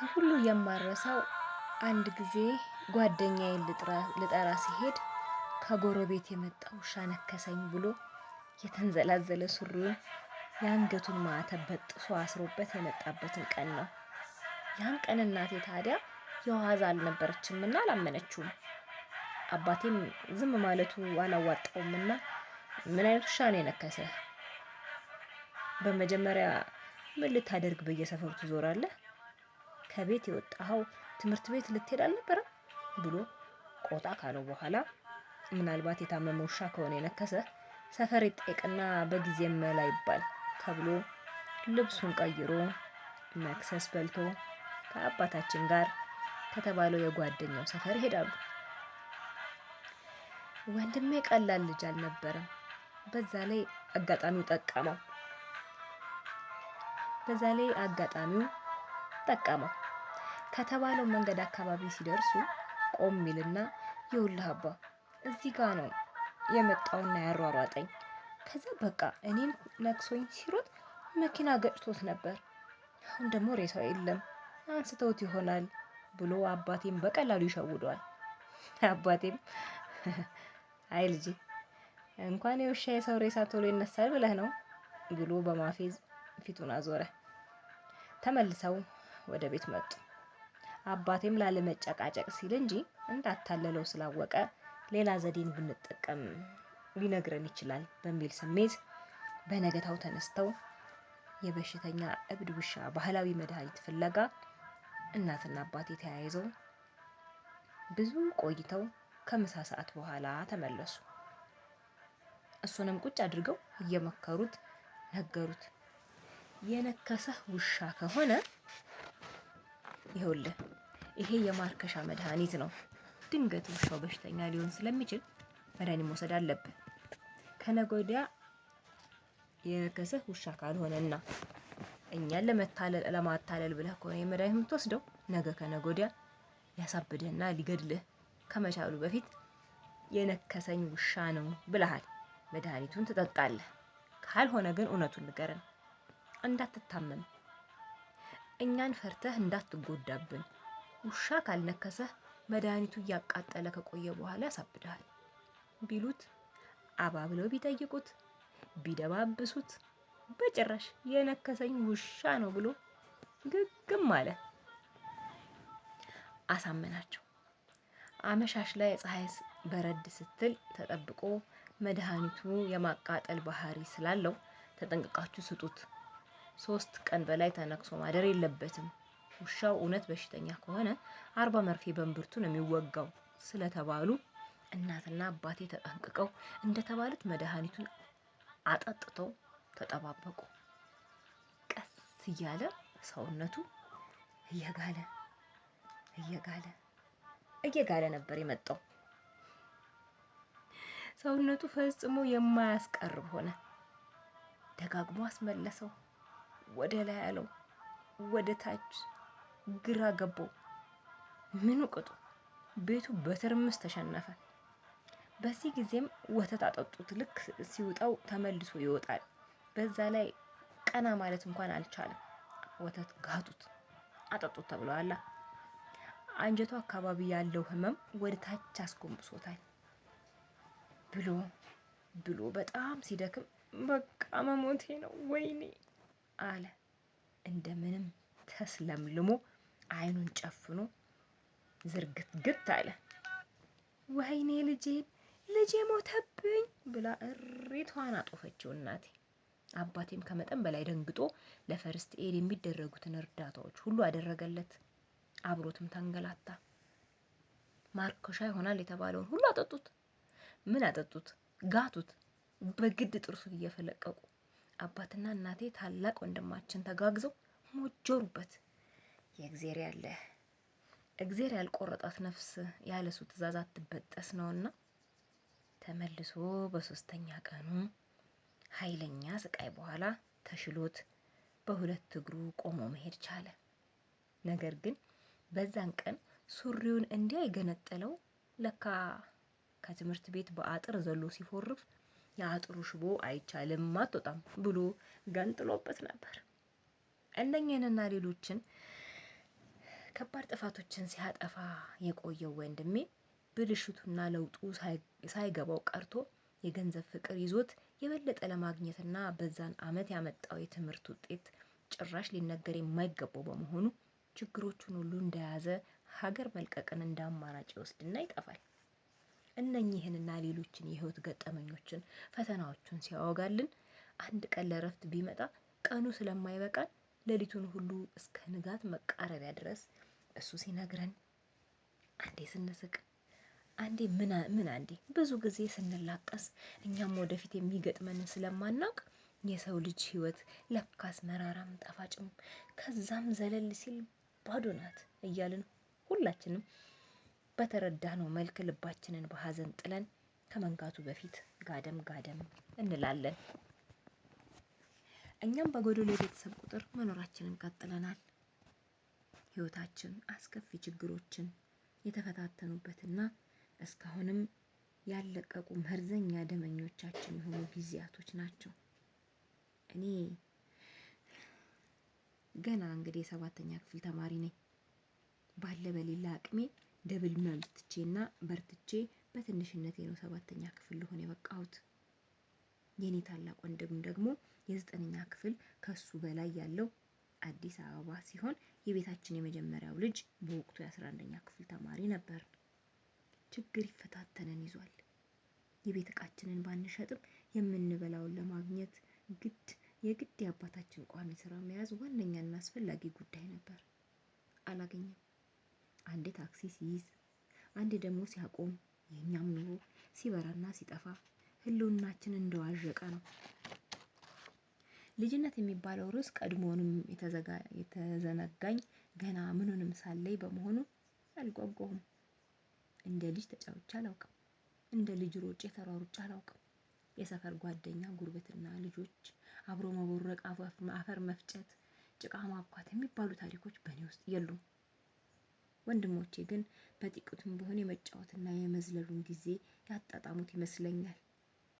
ከሁሉ የማረሳው አንድ ጊዜ ጓደኛዬን ልጠራ ሲሄድ ከጎረቤት የመጣ ውሻ ነከሰኝ ብሎ የተንዘላዘለ ሱሪውን የአንገቱን ማዕተብ በጥሶ አስሮበት የመጣበትን ቀን ነው። ያን ቀን እናቴ ታዲያ የዋዛ አልነበረችምና አላመነችውም። አባቴም ዝም ማለቱ አላዋጣውምና ምን አይነት ውሻ ነው የነከሰህ? በመጀመሪያ ምን ልታደርግ በየሰፈሩ ትዞራለህ? ከቤት የወጣኸው ትምህርት ቤት ልትሄድ አልነበረም? ብሎ ቆጣ ካለው በኋላ ምናልባት የታመመ ውሻ ከሆነ የነከሰህ ሰፈር ይጠየቅና በጊዜ መላ ይባል ተብሎ ልብሱን ቀይሮ መክሰስ በልቶ ከአባታችን ጋር ከተባለው የጓደኛው ሰፈር ይሄዳሉ። ወንድሜ ቀላል ልጅ አልነበረም። በዛ ላይ አጋጣሚው ጠቀመው። ከተባለው መንገድ አካባቢ ሲደርሱ ቆም ይልና ይኸውልህ አባ እዚህ ጋር ነው የመጣውና ያሯሯጠኝ። ከዛ በቃ እኔን ነክሶኝ ሲሮጥ መኪና ገጭቶት ነበር። አሁን ደግሞ ሬሳው የለም አንስተውት ይሆናል ብሎ አባቴም በቀላሉ ይሸውደዋል። አባቴም አይ ልጄ እንኳን የውሻ የሰው ሬሳ ቶሎ ይነሳል ብለህ ነው ብሎ በማፌዝ ፊቱን አዞረ። ተመልሰው ወደ ቤት መጡ። አባቴም ላለመጨቃጨቅ ሲል እንጂ እንዳታለለው ስላወቀ ሌላ ዘዴን ብንጠቀም ሊነግረን ይችላል በሚል ስሜት በነገታው ተነስተው የበሽተኛ እብድ ውሻ ባህላዊ መድሃኒት ፍለጋ እናትና አባቴ ተያይዘው ብዙ ቆይተው ከምሳ ሰዓት በኋላ ተመለሱ። እሱንም ቁጭ አድርገው እየመከሩት ነገሩት። የነከሰህ ውሻ ከሆነ ይኸውልህ ይሄ የማርከሻ መድሃኒት ነው። ድንገት ውሻው በሽተኛ ሊሆን ስለሚችል መድሃኒት መውሰድ አለብህ። ከነገ ወዲያ የነከሰህ ውሻ ካልሆነና እኛን ለማታለል ብለህ ከሆነ የመድሃኒት የምትወስደው ነገ ከነገ ወዲያ ሊያሳብድህና ሊገድልህ ከመቻሉ በፊት የነከሰኝ ውሻ ነው ብለሃል መድሃኒቱን ትጠጣለህ። ካልሆነ ግን እውነቱን ንገረን እንዳትታመም እኛን ፈርተህ እንዳትጎዳብን። ውሻ ካልነከሰህ መድሃኒቱ እያቃጠለ ከቆየ በኋላ ያሳብድሃል ቢሉት አባብለው ቢጠይቁት ቢደባብሱት በጭራሽ የነከሰኝ ውሻ ነው ብሎ ግግም አለ። አሳመናቸው። አመሻሽ ላይ ፀሐይ በረድ ስትል ተጠብቆ መድሃኒቱ የማቃጠል ባህሪ ስላለው ተጠንቅቃችሁ ስጡት። 3 ቀን በላይ ተነክሶ ማደር የለበትም። ውሻው እውነት በሽተኛ ከሆነ 40 መርፌ በእምብርቱ ነው የሚወጋው ስለተባሉ እናትና አባቴ ተጠንቅቀው እንደተባሉት መድሃኒቱን አጠጥተው ተጠባበቁ። ቀስ እያለ ሰውነቱ እየጋለ ነበር የመጣው። ሰውነቱ ፈጽሞ የማያስቀርብ ሆነ። ደጋግሞ አስመለሰው። ወደ ላይ አለው፣ ወደ ታች ግራ ገባው። ምኑ ቅጡ። ቤቱ በትርምስ ተሸነፈ። በዚህ ጊዜም ወተት አጠጡት። ልክ ሲውጣው ተመልሶ ይወጣል። በዛ ላይ ቀና ማለት እንኳን አልቻለም። ወተት ጋቱት፣ አጠጡት ተብሏል። አንጀቱ አካባቢ ያለው ህመም ወደ ታች አስጎንብሶታል። ብሎ በጣም ሲደክም በቃ መሞቴ ነው ወይኔ አለ። እንደምንም ተስለምልሞ አይኑን ጨፍኖ ዝርግትግት አለ። ወይኔ ልጄ ሞተብኝ ብላ እሪቷን አጦፈችው እናቴ። አባቴም ከመጠን በላይ ደንግጦ ለፈርስት ኤድ የሚደረጉትን እርዳታዎች ሁሉ አደረገለት። አብሮትም ተንገላታ። ማርከሻ ይሆናል የተባለውን ሁሉ አጠጡት። ምን አጠጡት? ጋቱት። በግድ ጥርሱን እየፈለቀቁ አባትና እናቴ ታላቅ ወንድማችን ተጋግዘው ሞጀሩበት። የእግዚአብሔር ያለ እግዚአብሔር ያልቆረጣት ነፍስ ያለሱ ትእዛዝ አትበጠስ ነውና ተመልሶ በሶስተኛ ቀኑ ኃይለኛ ስቃይ በኋላ ተሽሎት በሁለት እግሩ ቆሞ መሄድ ቻለ። ነገር ግን በዛን ቀን ሱሪውን እንዲያ የገነጠለው ለካ ከትምህርት ቤት በአጥር ዘሎ ሲፎርፍ የአጥሩ ሽቦ አይቻልም አትወጣም ብሎ ገንጥሎበት ነበር። እነኚህንና ሌሎችን ከባድ ጥፋቶችን ሲያጠፋ የቆየው ወንድሜ ብልሽቱና ለውጡ ሳይገባው ቀርቶ የገንዘብ ፍቅር ይዞት የበለጠ ለማግኘትና በዛን አመት ያመጣው የትምህርት ውጤት ጭራሽ ሊነገር የማይገባው በመሆኑ ችግሮቹን ሁሉ እንደያዘ ሀገር መልቀቅን እንደ አማራጭ ይወስድና ይጠፋል። እነኚህንና ሌሎችን የህይወት ገጠመኞችን ፈተናዎቹን ሲያወጋልን አንድ ቀን ለረፍት ቢመጣ ቀኑ ስለማይበቃን ሌሊቱን ሁሉ እስከ ንጋት መቃረቢያ ድረስ እሱ ሲነግረን አንዴ ስንስቅ አንዴ ምን አንዴ ብዙ ጊዜ ስንላቀስ እኛም ወደፊት የሚገጥመንን ስለማናውቅ የሰው ልጅ ህይወት ለካስ መራራም ጣፋጭም ከዛም ዘለል ሲል ባዶ ናት እያልን ሁላችንም በተረዳነው መልክ ልባችንን በሐዘን ጥለን ከመንጋቱ በፊት ጋደም እንላለን። እኛም በጎዶሎ የቤተሰብ ቁጥር መኖራችንን ቀጥለናል። ህይወታችን አስከፊ ችግሮችን የተፈታተኑበትና እስካሁንም ያለቀቁ መርዘኛ ደመኞቻችን የሆኑ ጊዜያቶች ናቸው። እኔ ገና እንግዲህ 7ኛ ክፍል ተማሪ ነኝ። ባለ በሌላ አቅሜ ደብል መልትቼና በርትቼ በትንሽነቴ ነው 7ኛ ክፍል ልሆን የበቃሁት። የኔ ታላቅ ወንድም ደግሞ የ9ኛ ክፍል ከሱ በላይ ያለው አዲስ አበባ ሲሆን የቤታችን የመጀመሪያው ልጅ በወቅቱ የ11ኛ ክፍል ተማሪ ነበር። ችግር ይፈታተነን ይዟል። የቤት ዕቃችንን ባንሸጥም የምንበላውን ለማግኘት የግድ የአባታችን ቋሚ ስራ መያዝ ዋነኛና አስፈላጊ ጉዳይ ነበር። አላገኘም። አንዴ ታክሲ ሲይዝ፣ አንዴ ደግሞ ሲያቆም፣ የኛም ኑሮ ሲበራና ሲጠፋ ህልውናችን እንደዋዠቀ ነው። ልጅነት የሚባለው ርዕስ ቀድሞውንም የተዘነጋኝ ገና ምኑንም ሳለይ በመሆኑ አልጓጓሁም። እንደ ልጅ ተጫውቼ አላውቅም። እንደ ልጅ ሮጬ ተሯሩጬ አላውቅም። የሰፈር ጓደኛ ጉርብትና ልጆች አብሮ መቦረቅ፣ አፈር መፍጨት፣ ጭቃ ማብኳት የሚባሉ ታሪኮች በእኔ ውስጥ የሉም። ወንድሞቼ ግን በጥቂቱም ቢሆን የመጫወትና የመዝለሉን ጊዜ ያጣጣሙት ይመስለኛል።